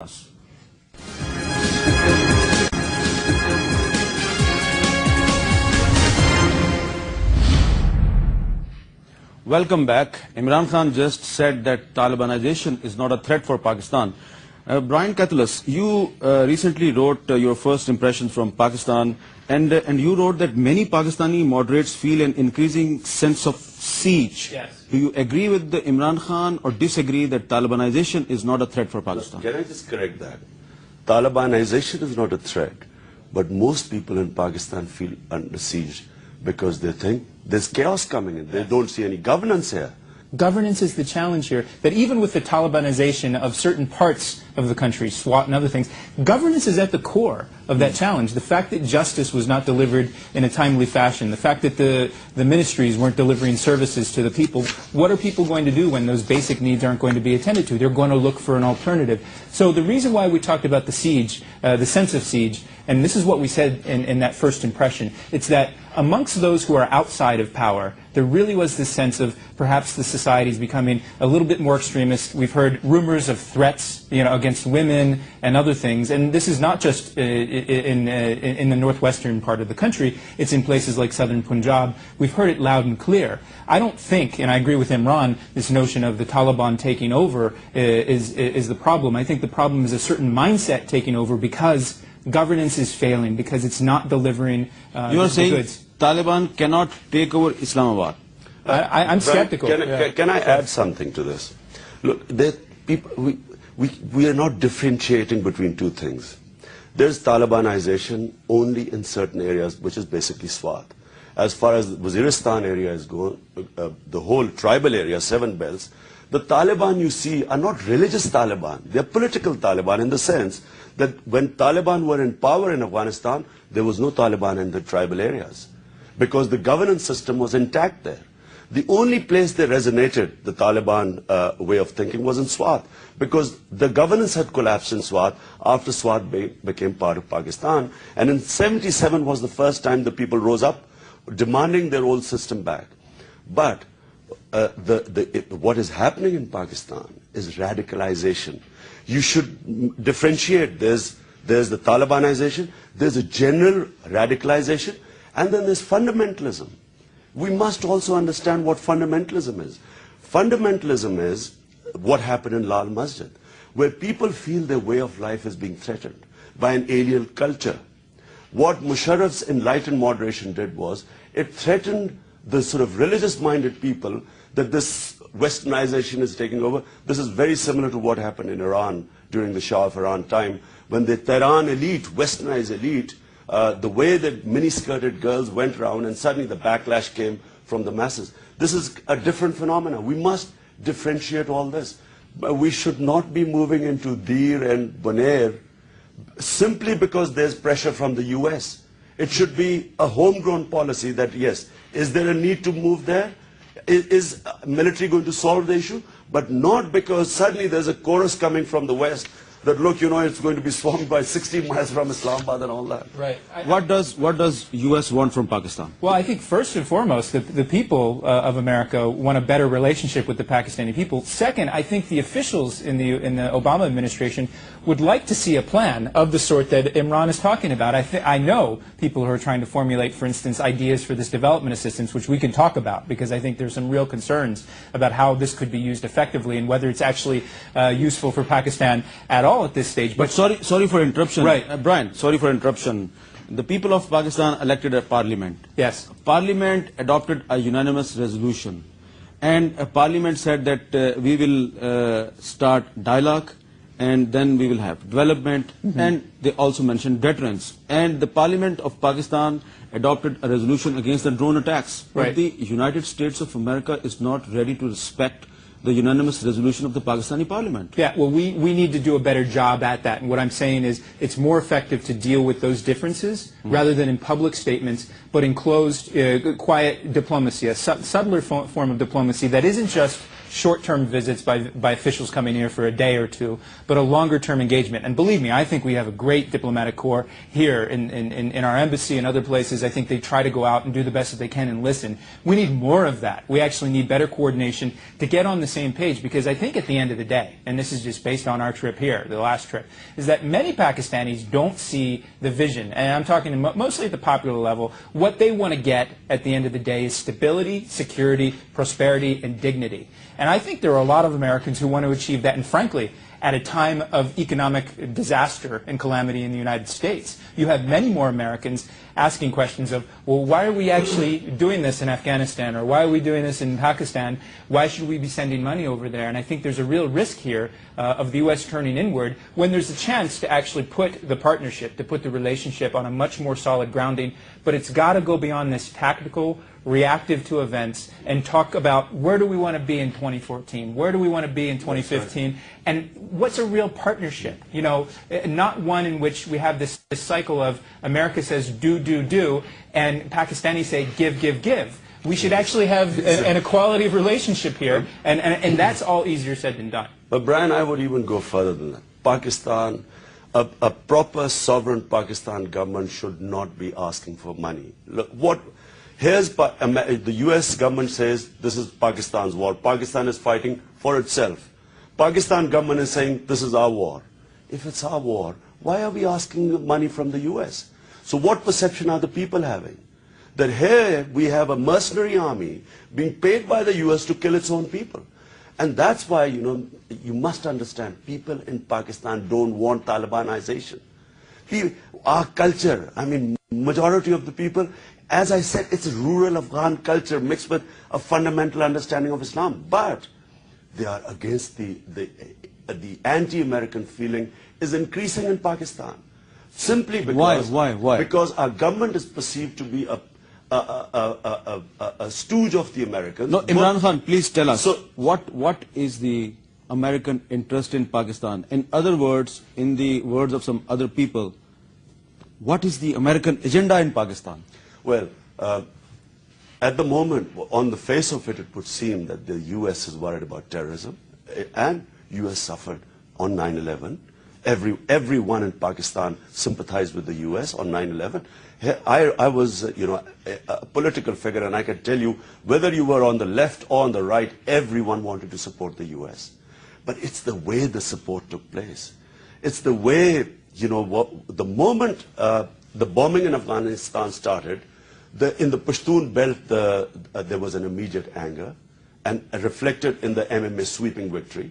us. Welcome back. Imran Khan just said that Talibanization is not a threat for Pakistan. Brian Catulus, you recently wrote your first impressions from Pakistan, and you wrote that many Pakistani moderates feel an increasing sense of siege. Yes. Do you agree with the Imran Khan or disagree that Talibanization is not a threat for Pakistan? Can I just correct that? Talibanization is not a threat, but most people in Pakistan feel under siege because they think there's chaos coming in. They don't see any governance here. Governance is the challenge here, that even with the Talibanization of certain parts of the country, SWAT and other things, governance is at the core of that challenge. The fact that justice was not delivered in a timely fashion, the fact that the ministries weren't delivering services to the people, what are people going to do when those basic needs aren't going to be attended to? They're going to look for an alternative. So the reason why we talked about the siege, the sense of siege, and this is what we said in that first impression, it's that amongst those who are outside of power, there really was this sense of perhaps the society is becoming a little bit more extremist. We've heard rumors of threats, against women and other things, and this is not just in the northwestern part of the country. It's in places like southern Punjab. We've heard it loud and clear. I don't think, and I agree with Imran, this notion of the Taliban taking over is the problem. I think the problem is a certain mindset taking over because governance is failing, because it's not delivering You are saying goods. Taliban cannot take over Islamabad. I'm skeptical. Can I add something to this? Look, we are not differentiating between two things. There's Talibanization only in certain areas, which is basically SWAT. As far as the Waziristan area is going, the whole tribal area, 7 belts, the Taliban you see are not religious Taliban. They're political Taliban in the sense that when Taliban were in power in Afghanistan, there was no Taliban in the tribal areas because the governance system was intact there. The only place they resonated, the Taliban way of thinking, was in Swat, because the governance had collapsed in Swat after Swat became part of Pakistan. And in '77 was the first time the people rose up demanding their old system back. But what is happening in Pakistan is radicalization. You should differentiate. There's the Talibanization, there's a general radicalization, and then there's fundamentalism. We must also understand what fundamentalism is. Fundamentalism is what happened in Lal Masjid, where people feel their way of life is being threatened by an alien culture. What Musharraf's enlightened moderation did was, it threatened the sort of religious-minded people that this westernization is taking over. This is very similar to what happened in Iran during the Shah of Iran time, when the Tehran elite, westernized elite, the way that mini-skirted girls went around and suddenly the backlash came from the masses. This is a different phenomenon. We must differentiate all this. But we should not be moving into Dir and Bonaire simply because there's pressure from the US. It should be a homegrown policy that, yes, is there a need to move there? Is military going to solve the issue? But not because suddenly there's a chorus coming from the West that, look, it's going to be swarmed by 60 miles from Islamabad and all that. Right. What does US want from Pakistan? Well, I think first and foremost, the people of America want a better relationship with the Pakistani people. Second, I think the officials in the Obama administration would like to see a plan of the sort that Imran is talking about. I know people who are trying to formulate, for instance, ideas for this development assistance, which we can talk about, because I think there's some real concerns about how this could be used effectively and whether it's actually useful for Pakistan at all at this stage. But sorry for interruption. Right. Brian, sorry for interruption. The people of Pakistan elected a parliament. Yes. Parliament adopted a unanimous resolution. And Parliament said that we will start dialogue and then we will have development. And they also mentioned deterrence. And the Parliament of Pakistan adopted a resolution against the drone attacks. Right. But the United States of America is not ready to respect the unanimous resolution of the Pakistani Parliament. Yeah, well, we need to do a better job at that. And what I'm saying is it's more effective to deal with those differences rather than in public statements, but in closed, quiet diplomacy, a subtler form of diplomacy that isn't just short-term visits by officials coming here for a day or two, but a longer-term engagement. And believe me, I think we have a great diplomatic corps here in our embassy and other places. I think they try to go out and do the best that they can and listen. We need more of that. We actually need better coordination to get on the same page, because I think at the end of the day, and this is just based on our trip here, the last trip, is that many Pakistanis don't see the vision, and I'm talking mostly at the popular level. What they want to get at the end of the day is stability, security, prosperity, and dignity. And I think there are a lot of Americans who want to achieve that, and frankly, at a time of economic disaster and calamity in the United States, you have many more Americans asking questions of, well, why are we actually doing this in Afghanistan, or why are we doing this in Pakistan? Why should we be sending money over there? And I think there's a real risk here of the U.S. turning inward when there's a chance to actually put the partnership, to put the relationship on a much more solid grounding. But it's got to go beyond this tactical, reactive to events, and talk about where do we want to be in 2014, where do we want to be in 2015, and what's a real partnership? You know, not one in which we have this cycle of America says do, and Pakistanis say give, give. We should actually have an equality of relationship here, and that's all easier said than done. But Brian, I would even go further than that. Pakistan, a proper sovereign Pakistan government should not be asking for money. Look, the US government says this is Pakistan's war. Pakistan is fighting for itself. Pakistan government is saying this is our war. If it's our war, why are we asking money from the US? So what perception are the people having? That here we have a mercenary army being paid by the US to kill its own people. And that's why, you know, you must understand, people in Pakistan don't want Talibanization. Our culture, I mean, majority of the people, as I said, it's a rural Afghan culture mixed with a fundamental understanding of Islam. But they are against the anti-American feeling is increasing in Pakistan. Simply because, Why? Because our government is perceived to be a stooge of the Americans. No, Imran Khan, please tell us, So, what is the American interest in Pakistan? In other words, in the words of some other people, what is the American agenda in Pakistan? Well, at the moment, on the face of it, it would seem that the US is worried about terrorism, and US suffered on 9/11. Everyone in Pakistan sympathized with the US on 9/11. I was, a political figure, and I can tell you, whether you were on the left or on the right, everyone wanted to support the US. But it's the way the support took place. It's the way, the moment the bombing in Afghanistan started, in the Pashtun belt, there was an immediate anger, and reflected in the MMA sweeping victory.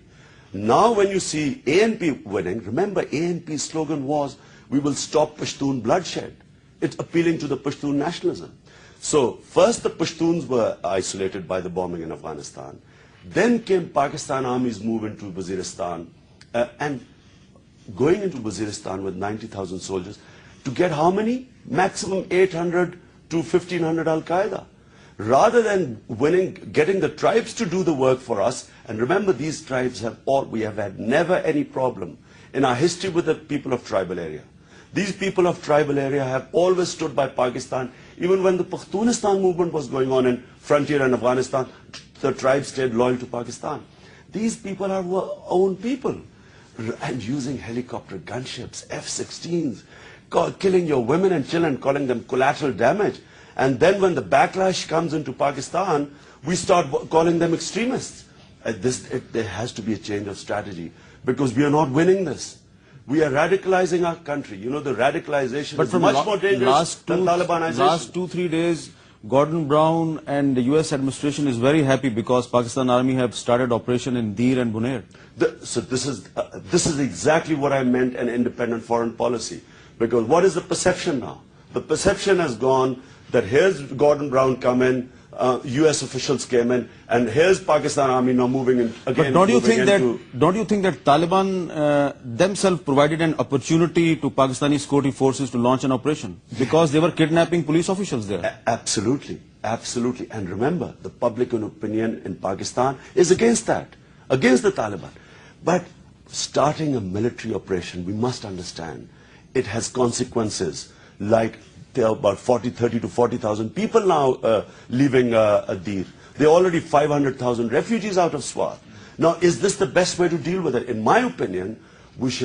Now when you see ANP winning, remember ANP's slogan was, we will stop Pashtun bloodshed. It's appealing to the Pashtun nationalism. So first the Pashtuns were isolated by the bombing in Afghanistan. Then came Pakistan Army's move into Waziristan, and going into Waziristan with 90,000 soldiers to get how many? Maximum 800 to 1,500 Al-Qaeda. Rather than getting the tribes to do the work for us, and remember these tribes we have had never any problem in our history with the people of tribal area. These people of tribal area have always stood by Pakistan. Even when the Pakhtunistan movement was going on in frontier in Afghanistan, the tribes stayed loyal to Pakistan. These people are our own people. And using helicopter gunships, F-16s, killing your women and children, calling them collateral damage. And then when the backlash comes into Pakistan, we start calling them extremists. There has to be a change of strategy, because we are not winning this. We are radicalizing our country. You know, the radicalization is much more dangerous than Talibanization. Last 2-3 days, Gordon Brown and the US administration is very happy because Pakistan Army have started operation in Dir and Bunair. So this is exactly what I meant, an independent foreign policy. Because what is the perception now? The perception has gone that here's Gordon Brown come in, US officials came in, and here's Pakistan Army now moving in again. But don't you think that Taliban themselves provided an opportunity to Pakistani security forces to launch an operation because they were kidnapping police officials there? Absolutely, absolutely. And remember, the public opinion in Pakistan is against that, against the Taliban. But starting a military operation, we must understand, it has consequences like there are about 30 to 40,000 people now leaving Dir. There are already 500,000 refugees out of Swat. Now, is this the best way to deal with it? In my opinion, we should